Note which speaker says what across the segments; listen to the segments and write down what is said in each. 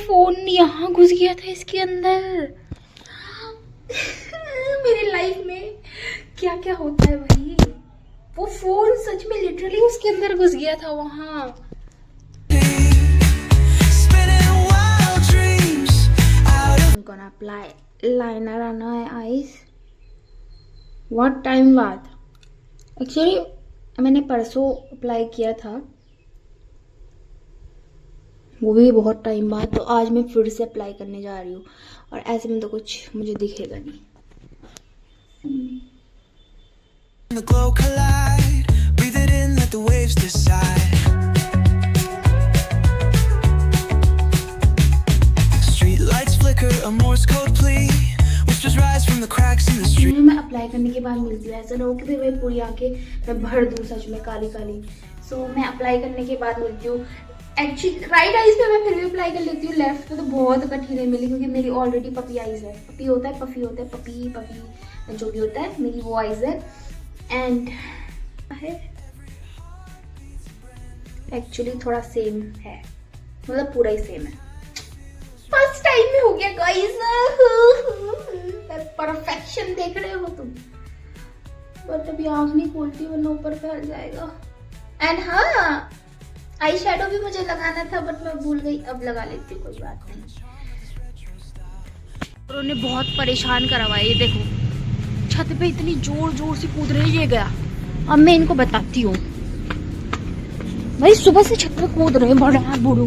Speaker 1: Phone यहाँ घुस गया था इसके अंदर। मेरी लाइफ में क्या क्या होता है भाई। वो फोन सच में लिटरली उसके अंदर घुस गया था वहां। I'm gonna apply liner on my eyes. What time बाद? एक्चुअली मैंने परसों अप्लाई किया था, वो भी बहुत टाइम बाद। तो आज मैं फिर से अप्लाई करने जा रही हूँ और ऐसे में तो कुछ मुझे दिखेगा नहीं।
Speaker 2: The glow collide, breathe it in, let the waves decide. Street lights flicker, a Morse code plea, whispers rise from the cracks in the street.
Speaker 1: मैं अप्लाई करने के बाद मिलती हूँ, ऐसा ना हो कि फिर मैं पूरी आंखें मैं भर दूँ सच में काली काली। सो मैं अप्लाई करने के बाद मिलती हूँ। एक्चुअली राइट आइज पे मैं फिर भी अप्लाई कर लेती हूँ, लेफ्ट पे तो बहुत कठिन है मिली, क्योंकि मेरी ऑलरेडी पपी आइज है। पपी होता है, पफी होता है, पपी पपी जो भी होता है, मेरी वो आइज है। एंड एक्चुअली थोड़ा सेम है, मतलब पूरा ही सेम है। फर्स्ट टाइम में हो गया गाइस। परफेक्शन देख रहे हो तुम, बट अभी आँख नहीं खोलती वरना ऊपर फैल जाएगा। एंड हाँ, आई शेडो भी मुझे लगाना था बट मैं भूल गई, अब लगा लेती हूँ, कोई बात नहीं। उन्होंने बहुत परेशान करा हुआ है, ये देखो छत पे इतनी जोर जोर से कूद रही है गया। अब मैं इनको बताती हूँ भाई, सुबह से छत पे कूद रहे हैं, बड़ा बुड़ू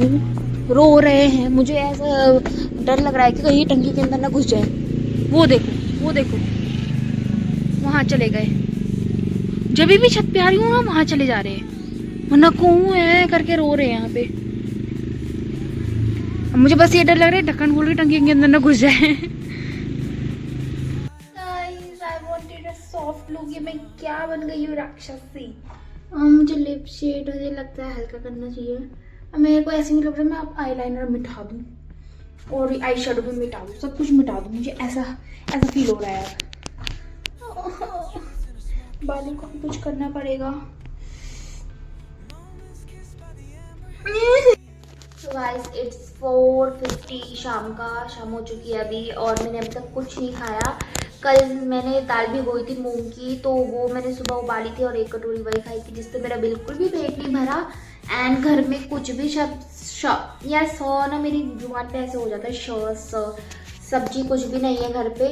Speaker 1: रो रहे हैं। मुझे ऐसा डर लग रहा है कि कहीं टंकी के अंदर ना घुस जाए। वो देखो, वो देखो, वहां चले गए। जब भी छत पे आ रही हूँ ना वहां चले जा रहे हैं, वरना कौन है करके रो रहे हैं यहाँ पे। अब मुझे बस ये डर लग रहा है ढक्कन खोल के टंकी के अंदर ना घुस जाए। सॉफ्ट लुक, ये मैं क्या बन गई हूँ, राक्षसी। मुझे लिप शेड मुझे लगता है हल्का करना चाहिए। मेरे को ऐसे ही लग रहा है मैं अब आईलाइनर मिटा दूँ और आई शेडो भी मिटा दूँ, सब कुछ मिटा दूँ। मुझे ऐसा ऐसा फील हो रहा है यार। बालों को भी कुछ करना पड़ेगा। So guys, it's 4:50 शाम हो चुकी है अभी, और मैंने अभी तक कुछ नहीं खाया। कल मैंने दाल भिगोई थी मूंग की, तो वो मैंने सुबह उबाली थी और 1 कटोरी वही खाई थी, जिससे मेरा बिल्कुल भी पेट नहीं भरा। एंड घर में कुछ भी या सौ ना, मेरी जुबान पे ऐसे हो जाता है सब्जी कुछ भी नहीं है घर पे।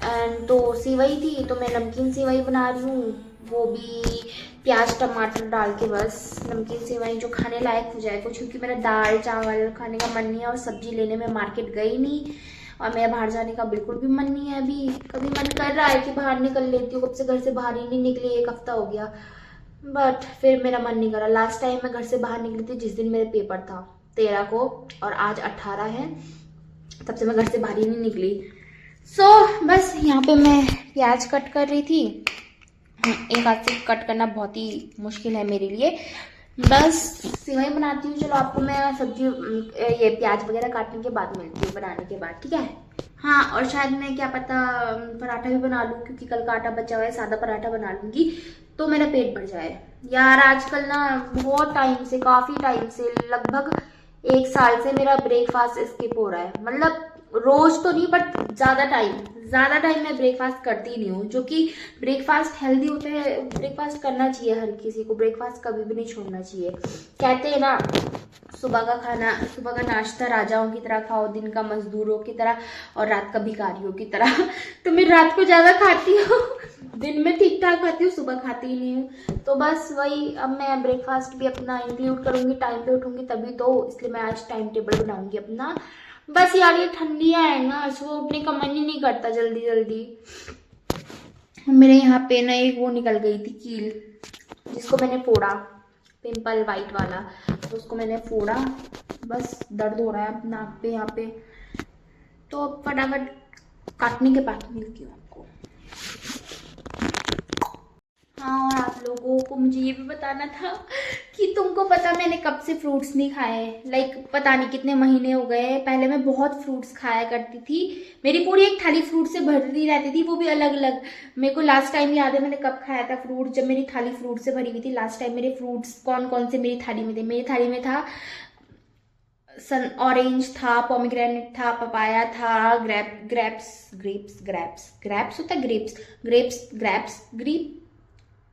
Speaker 1: एंड तो सेवई थी, तो मैं नमकीन सेवई बना रही हूँ, वो भी प्याज टमाटर डाल के, बस नमकीन सेवई जो खाने लायक हो जाए कुछ, क्योंकि मेरा दाल चावल खाने का मन नहीं है और सब्जी लेने में मार्केट गई नहीं, और मेरा बाहर जाने का बिल्कुल भी मन नहीं है अभी। कभी मन कर रहा है कि बाहर निकल लेती हूँ, कब से घर से बाहर ही नहीं निकली, 1 हफ्ता हो गया, बट फिर मेरा मन नहीं करा। लास्ट टाइम मैं घर से बाहर निकली थी जिस दिन मेरे पेपर था 13 को, और आज 18 है, तब से मैं घर से बाहर ही नहीं निकली। बस यहाँ पे मैं प्याज कट कर रही थी। एक हाथ से कट करना बहुत ही मुश्किल है मेरे लिए। बस सेवई बनाती हूँ। चलो आपको मैं सब्जी ये प्याज वगैरह काटने के बाद मिलती हूँ, बनाने के बाद, ठीक है। हाँ, और शायद मैं क्या पता पराठा भी बना लूँ, क्योंकि कल का आटा बचा हुआ है, सादा पराठा बना लूँगी तो मेरा पेट भर जाए। यार आजकल ना बहुत टाइम से, काफ़ी टाइम से, लगभग 1 साल से मेरा ब्रेकफास्ट स्किप हो रहा है। मतलब रोज तो नहीं, बट ज़्यादा टाइम मैं ब्रेकफास्ट करती नहीं हूँ, जो कि ब्रेकफास्ट हेल्दी होता है, ब्रेकफास्ट करना चाहिए हर किसी को, ब्रेकफास्ट कभी भी नहीं छोड़ना चाहिए। कहते हैं ना, सुबह का खाना, सुबह का नाश्ता राजाओं की तरह खाओ, दिन का मजदूरों की तरह और रात का भिखारियों की तरह। तो मैं रात को ज़्यादा खाती हूँ, दिन में ठीक ठाक खाती हूँ, सुबह खाती ही नहीं हूँ। तो बस वही, अब मैं ब्रेकफास्ट भी अपना इंक्लूड करूँगी, टाइम पे उठूँगी तभी तो, इसलिए मैं आज टाइम टेबल बनाऊँगी अपना। बस यार ये ठंडियाँ है ना, सुबह उठने का मन ही नहीं करता जल्दी जल्दी। मेरे यहाँ पे ना एक वो निकल गई थी कील, जिसको मैंने फोड़ा, पिंपल वाइट वाला, तो उसको मैंने फोड़ा। बस दर्द हो रहा है नाक पे यहाँ पे, तो फटाफट काटने के बाद मिलती हूँ आपको। हाँ, और आप लोगों को मुझे ये भी बताना था कि तुमको पता मैंने कब से फ्रूट्स नहीं खाए। लाइक पता नहीं कितने महीने हो गए। पहले मैं बहुत फ्रूट्स खाया करती थी, मेरी पूरी एक थाली फ्रूट से भरी रहती थी, वो भी अलग अलग। मेरे को लास्ट टाइम याद है मैंने कब खाया था फ्रूट, जब मेरी थाली फ्रूट से भरी हुई थी। लास्ट टाइम मेरे फ्रूट्स कौन कौन से मेरी थाली में थे? मेरी थाली में था सन ऑरेंज था, पोमीग्रेनेट था, पपाया था, ग्रेप्स होता है,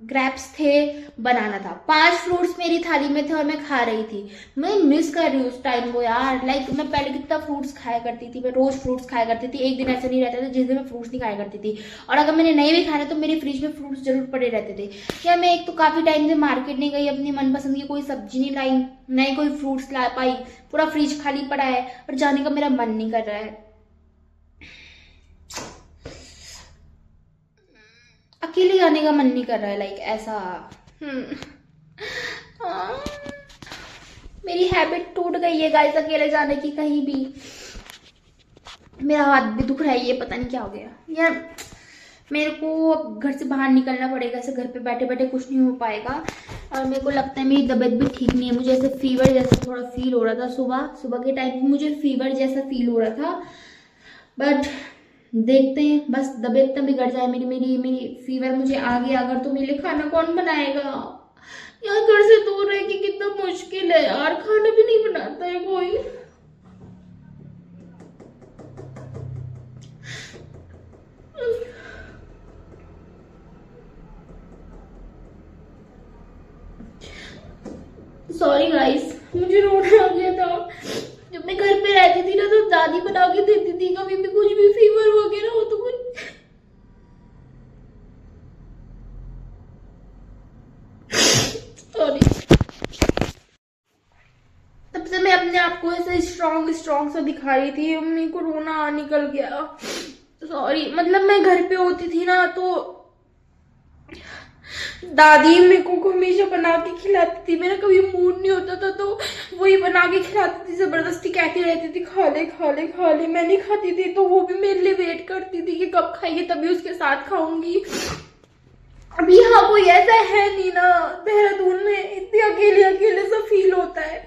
Speaker 1: ग्रेप्स थे, बनाना था। 5 फ्रूट्स मेरी थाली में थे और मैं खा रही थी। मैं मिस कर रही हूँ उस टाइम को यार। लाइक मैं पहले कितना फ्रूट्स खाया करती थी, मैं रोज फ्रूट्स खाया करती थी। एक दिन ऐसा नहीं रहता था जिस दिन मैं फ्रूट्स नहीं खाया करती थी। और अगर मैंने नहीं भी खाना तो मेरे फ्रिज में फ्रूट्स जरूर पड़े रहते थे। क्या मैं एक तो काफी टाइम से मार्केट नहीं गई, अपनी मनपसंद की कोई सब्जी नहीं लाई, नहीं कोई फ्रूट्स ला पाई, पूरा फ्रिज खाली पड़ा है और जाने का मेरा मन नहीं कर रहा है। अकेले जाने का मन नहीं कर रहा है, लाइक ऐसा। हाँ, मेरी हैबिट टूट गई है गाइस अकेले जाने की कहीं भी। मेरा हाथ भी दुख रहा है, ये पता नहीं क्या हो गया यार। मेरे को अब घर से बाहर निकलना पड़ेगा, ऐसे घर पे बैठे बैठे कुछ नहीं हो पाएगा। और मेरे को लगता है मेरी तबीयत भी ठीक नहीं है, मुझे ऐसे फीवर जैसा थोड़ा फील हो रहा था। सुबह के टाइम पे मुझे फीवर जैसा फील हो रहा था, बट देखते हैं, बस तबीयत ना बिगड़ जाए मेरी फीवर मुझे आ गया अगर तो मेरे लिए खाना कौन बनाएगा यार। घर से दूर रह के कितना मुश्किल है यार, खाना भी नहीं बनाता है कोई। सॉरी गाइस, मुझे रोना आ गया था। जब मैं घर पे रहती थी ना तो दादी बना के देती थी, कभी भी कुछ भी फीवर वगैरह हो तो कुछ। सॉरी। तब से मैं अपने आप को ऐसे स्ट्रॉन्ग सा दिखा रही थी, मेरे को रोना निकल गया। सॉरी। मतलब मैं घर पे होती थी ना तो दादी मेरे को हमेशा बना के खिलाती थी। मेरा कभी मूड नहीं होता था तो वही बना के खिलाती थी, जबरदस्ती कहती रहती थी खा ले खा ले खा ले। मैं नहीं खाती थी तो वो भी मेरे लिए वेट करती थी कि कब खाएगी तभी उसके साथ खाऊंगी। अब यहाँ कोई ऐसा है नहीं ना, देहरादून में इतनी अकेले सा फील होता है।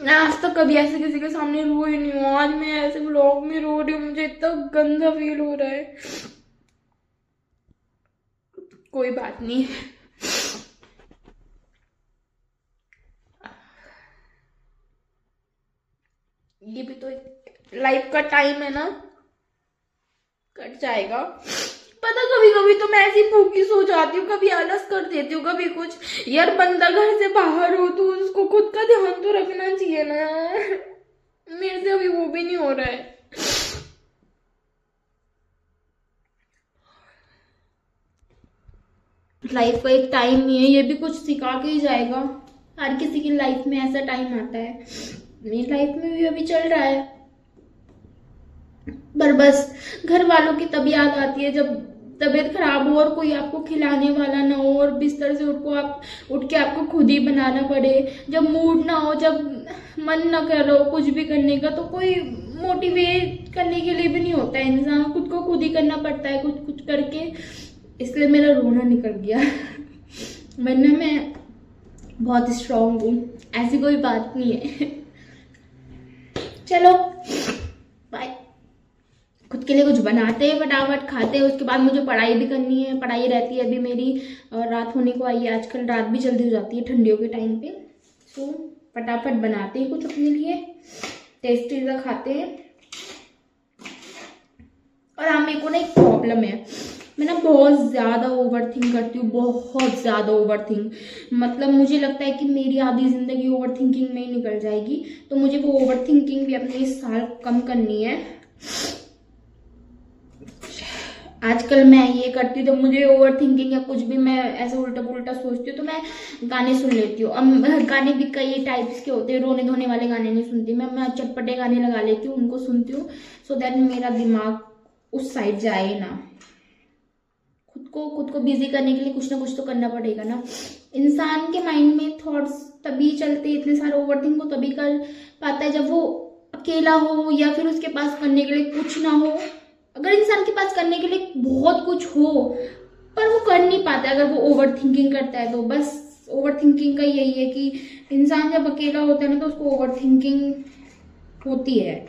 Speaker 1: मैं आज तक कभी ऐसे किसी के सामने रोई नहीं हूँ, आज मैं ऐसे व्लॉग में रो रही हूँ, मुझे इतना गंदा फील हो रहा है। कोई बात नहीं, ये भी तो एक लाइफ का टाइम है ना, कट जाएगा। पता कभी कभी तो मैं ऐसी भूखी सो जाती हूँ, कभी आलस कर देती हूँ, कभी कुछ। यार बंदा घर से बाहर हो तो उसको खुद का ध्यान तो रखना चाहिए ना यार। मेरे से अभी वो भी नहीं हो रहा है। लाइफ का एक टाइम ही है, ये भी कुछ सिखा के ही जाएगा। हर किसी की लाइफ में ऐसा टाइम आता है, मेरी लाइफ में भी अभी चल रहा है। पर बस घर वालों की तब याद आती है जब तबीयत खराब हो और कोई आपको खिलाने वाला ना हो और बिस्तर से उठ के आपको खुद ही बनाना पड़े। जब मूड ना हो, जब मन ना कर रहा हो कुछ भी करने का, तो कोई मोटिवेट करने के लिए भी नहीं होता है। इंसान खुद को खुद ही करना पड़ता है कुछ कुछ करके। इसलिए मेरा रोना निकल गया। वरना मैं बहुत स्ट्रांग हूँ, ऐसी कोई बात नहीं है। चलो बाय। खुद के लिए कुछ बनाते हैं, फटाफट खाते हैं, उसके बाद मुझे पढ़ाई भी करनी है। पढ़ाई रहती है अभी मेरी, रात होने को आई है, आजकल रात भी जल्दी हो जाती है ठंडियों के टाइम पे। सो फटाफट बनाते हैं कुछ अपने लिए, टेस्टी सा खाते हैं। और हाँ, मेरे को ना एक प्रॉब्लम है, मैं ना बहुत ज़्यादा ओवरथिंक करती हूँ, बहुत ज़्यादा ओवरथिंक। मतलब मुझे लगता है कि मेरी आधी ज़िंदगी ओवरथिंकिंग में ही निकल जाएगी, तो मुझे वो ओवरथिंकिंग भी अपने इस साल कम करनी है। आजकल मैं ये करती हूँ, जब मुझे ओवरथिंकिंग या कुछ भी मैं ऐसा उल्टा पुल्टा सोचती हूँ तो मैं गाने सुन लेती हूँ। अब गाने भी कई टाइप्स के होते हैं, रोने धोने वाले गाने नहीं सुनती मैं चटपटे गाने लगा लेती हूँ, उनको सुनती हूँ, सो दैट मेरा दिमाग उस साइड जाए ना। खुद को बिजी करने के लिए कुछ ना कुछ तो करना पड़ेगा ना। इंसान के माइंड में थॉट्स तभी चलते, इतने सारे ओवरथिंक को तभी कर पाता है जब वो अकेला हो या फिर उसके पास करने के लिए कुछ ना हो। अगर इंसान के पास करने के लिए बहुत कुछ हो पर वो कर नहीं पाता, अगर वो ओवर थिंकिंग करता है तो बस ओवर थिंकिंग का यही है कि इंसान जब अकेला होता है ना तो उसको ओवर थिंकिंग होती है,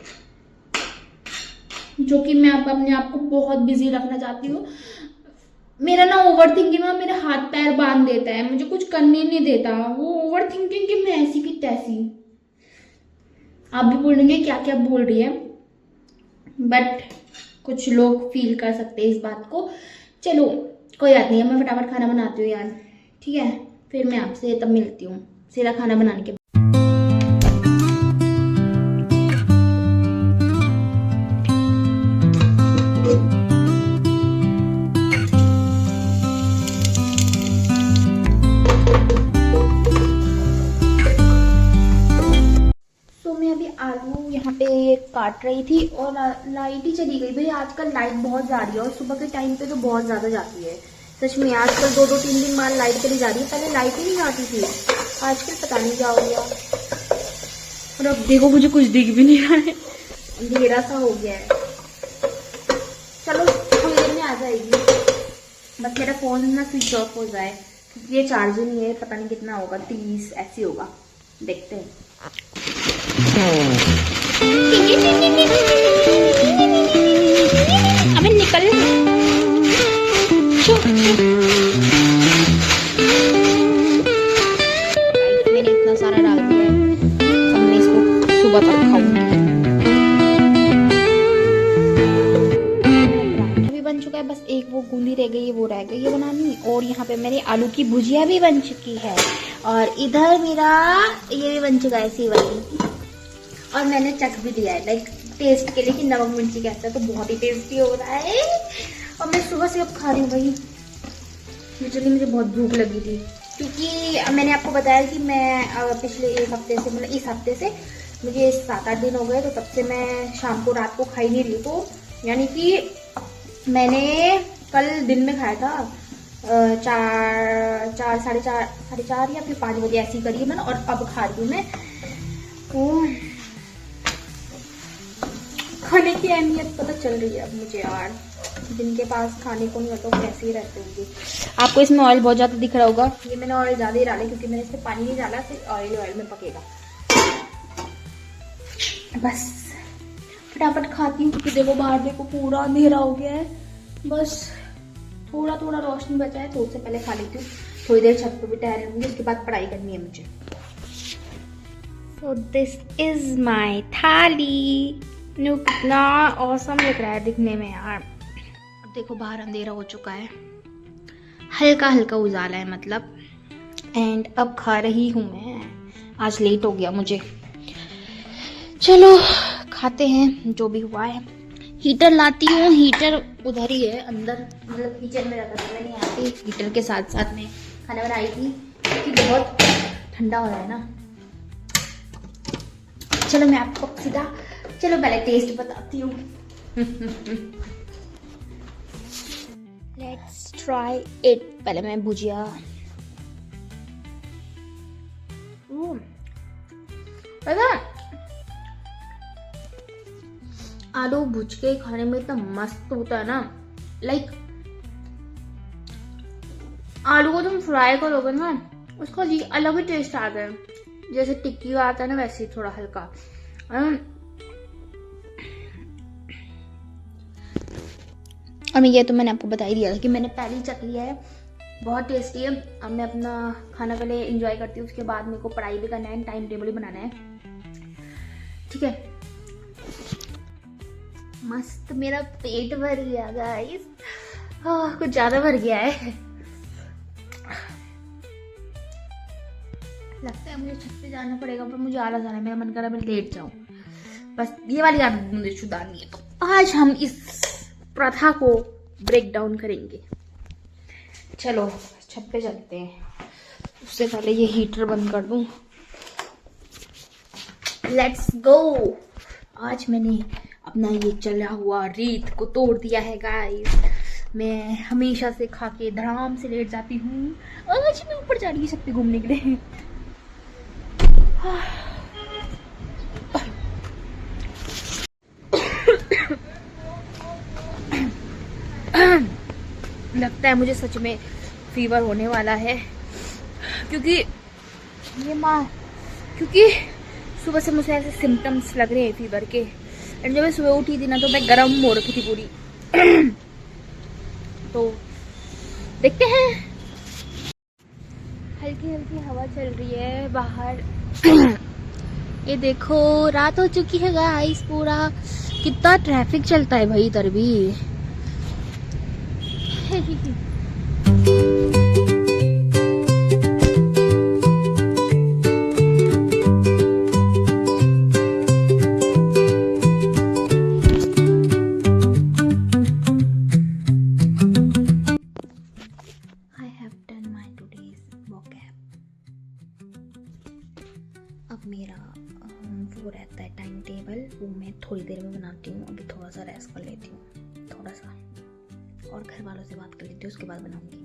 Speaker 1: जो कि मैं अपने आप को बहुत बिजी रखना चाहती हूँ।
Speaker 3: मेरा ना ओवर थिंकिंग ना मेरे हाथ पैर बांध देता है, मुझे कुछ करने नहीं देता। वो ओवर थिंकिंग कि मैं ऐसी की तैसी। आप भी बोलेंगे क्या क्या बोल रही है, बट कुछ लोग फील कर सकते हैं इस बात को। चलो कोई बात नहीं है, मैं फटाफट खाना बनाती हूँ यार, ठीक है? फिर मैं आपसे तब मिलती हूँ सीधा खाना बनाने के। तो मैं अभी आलू यहाँ पे काट रही थी और लाइट ही चली गई। भाई आजकल लाइट बहुत जा रही है और सुबह के टाइम पे तो बहुत ज़्यादा जाती है। सच में आजकल 2-2 3 दिन बाद लाइट चली जा रही है। पहले लाइट ही नहीं आती थी, आजकल पता नहीं क्या हो गया। और अब देखो मुझे कुछ दिख भी नहीं रहा है, अंधेरा सा हो गया है। चलो थोड़ी देर में आ जाएगी, बस मेरा फ़ोन ना स्विच ऑफ हो जाए क्योंकि ये चार्ज नहीं है। पता नहीं कितना होगा, 30 ऐसे होगा, देखते हैं। अबे निकल। मैंने इतना सारा डाल दिया है, अब मैं इसको सुबह तक खाऊंगी। पराठा भी बन चुका है, बस एक वो गूंदी रह गई है, वो रह गई है बनानी। और यहाँ पे मेरी आलू की भुजिया भी बन चुकी है और इधर मेरा ये भी बन चुका है सेवई। और मैंने चख भी दिया है लाइक टेस्ट के लिए कि नमक मिर्ची कैसा है, तो बहुत ही टेस्टी हो रहा है। और मैं सुबह से अब खा रही हूँ भाई। एक्चुअली मुझे बहुत भूख लगी थी क्योंकि मैंने आपको बताया कि मैं पिछले एक हफ्ते से, मतलब इस हफ्ते से मुझे 7-8 दिन हो गए, तो तब से मैं शाम को रात को खाई नहीं रही। तो यानी कि मैंने कल दिन में खाया था 4 या फिर 5 बजे ऐसी करी है मैंने, और अब खा रही हूँ मैं। तो खाने की अहमियत पता चल रही है अब मुझे यार। जिनके पास खाने को नहीं होता वो कैसे ही रहते होंगे। आपको इसमें ऑयल बहुत ज़्यादा दिख रहा होगा, ये मैंने ऑयल ज़्यादा ही डाला क्योंकि मैंने इसमें पानी नहीं डाला, सिर्फ ऑयल में पकेगा। बस फटाफट खाती हूँ क्योंकि देखो बाहर देखो पूरा अंधेरा हो गया है। बस थोड़ा थोड़ा रोशनी बचा है, तो उससे पहले खा लेती हूँ। थोड़ी देर छत पर भी टहल लूँगी, उसके बाद पढ़ाई करनी है मुझे। सो दिस इज माई थाली। कितना औसम लग रहा है दिखने में यार। अब देखो बाहर अंधेरा हो चुका है, हल्का हल्का उजाला है मतलब। एंड अब खा रही हूँ मैं, आज लेट हो गया मुझे। चलो खाते हैं जो भी हुआ है। हीटर लाती हूँ, हीटर उधर ही है अंदर, मतलब किचन में रखा था, मैं नहीं आती। हीटर के साथ साथ में खाना बनाई थी क्योंकि बहुत ठंडा हो रहा है ना। चलो मैं आपको सीधा, चलो पहले टेस्ट बताती हूँ। Let's try it. पहले मैं भुजिया, पता आलू भुज के खाने में इतना मस्त होता है ना। लाइक आलू को तुम फ्राई करोगे ना, उसका जी अलग ही टेस्ट आता है। जैसे टिक्की आता है ना, वैसे ही थोड़ा हल्का। और ये तो मैंने आपको बता ही दिया था कि मैंने पहले ही चख लिया है, बहुत टेस्टी है। अब मैं अपना खाना पहले एंजॉय करती हूँ, उसके बाद मेरे को पढ़ाई भी करना है, टाइम टेबल भी बनाना है, ठीक है। मस्त मेरा पेट भर गया गाइस, कुछ ज्यादा भर गया है। लगता है मुझे छत पे जाना पड़ेगा, पर मुझे आलस आ रहा है, मेरा मन कर रहा है मैं लेट जाऊं। बस ये वाली आदत मुझे सुधारनी है, तो आज हम इस प्रथा को ब्रेक डाउन करेंगे। चलो छत पे चलते हैं, उससे पहले ये हीटर बंद कर दूं। Let's go. आज मैंने अपना ये चला हुआ रीत को तोड़ दिया है गाइस। मैं हमेशा से खा के धड़ाम से लेट जाती हूँ, आज मैं ऊपर जा रही हूँ छत पे घूमने के लिए। लगता है मुझे सच में फीवर होने वाला है, क्योंकि सुबह से मुझे ऐसे सिम्टम्स लग रहे हैं फीवर के। एंड जब मैं सुबह उठी थी ना, तो मैं गर्म हो रखी थी पूरी। तो देखते हैं। हल्की हल्की हवा चल रही है बाहर। ये देखो रात हो चुकी है गाइस। पूरा कितना ट्रैफिक चलता है भाई इधर भी। I have done my today's vocab. अब मेरा वो रहता है टाइम टेबल, वो मैं थोड़ी देर में बनाती हूँ। अभी थोड़ा सा रेस्ट कर लेती हूँ, थोड़ा सा और घर वालों से बात कर लेती हूँ, उसके बाद बनाऊंगी।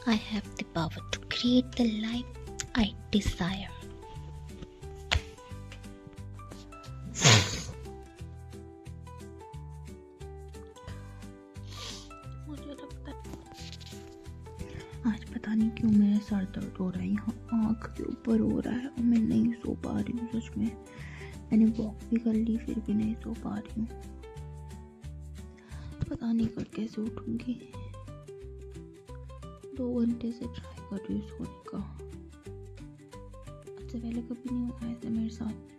Speaker 3: I have the power to create the life I desire. आज पता नहीं क्यों मेरा सर दर्द हो रहा है, यहाँ आँख के ऊपर हो रहा है और मैं नहीं सो पा रही हूँ। सच में मैंने वॉक भी कर ली, फिर भी नहीं सो पा रही हूँ। पता नहीं कल कैसे उठूंगी। 2 घंटे से ट्राई कर रही हूँ सोने का। इससे पहले कभी नहीं हुआ ऐसे मेरे साथ।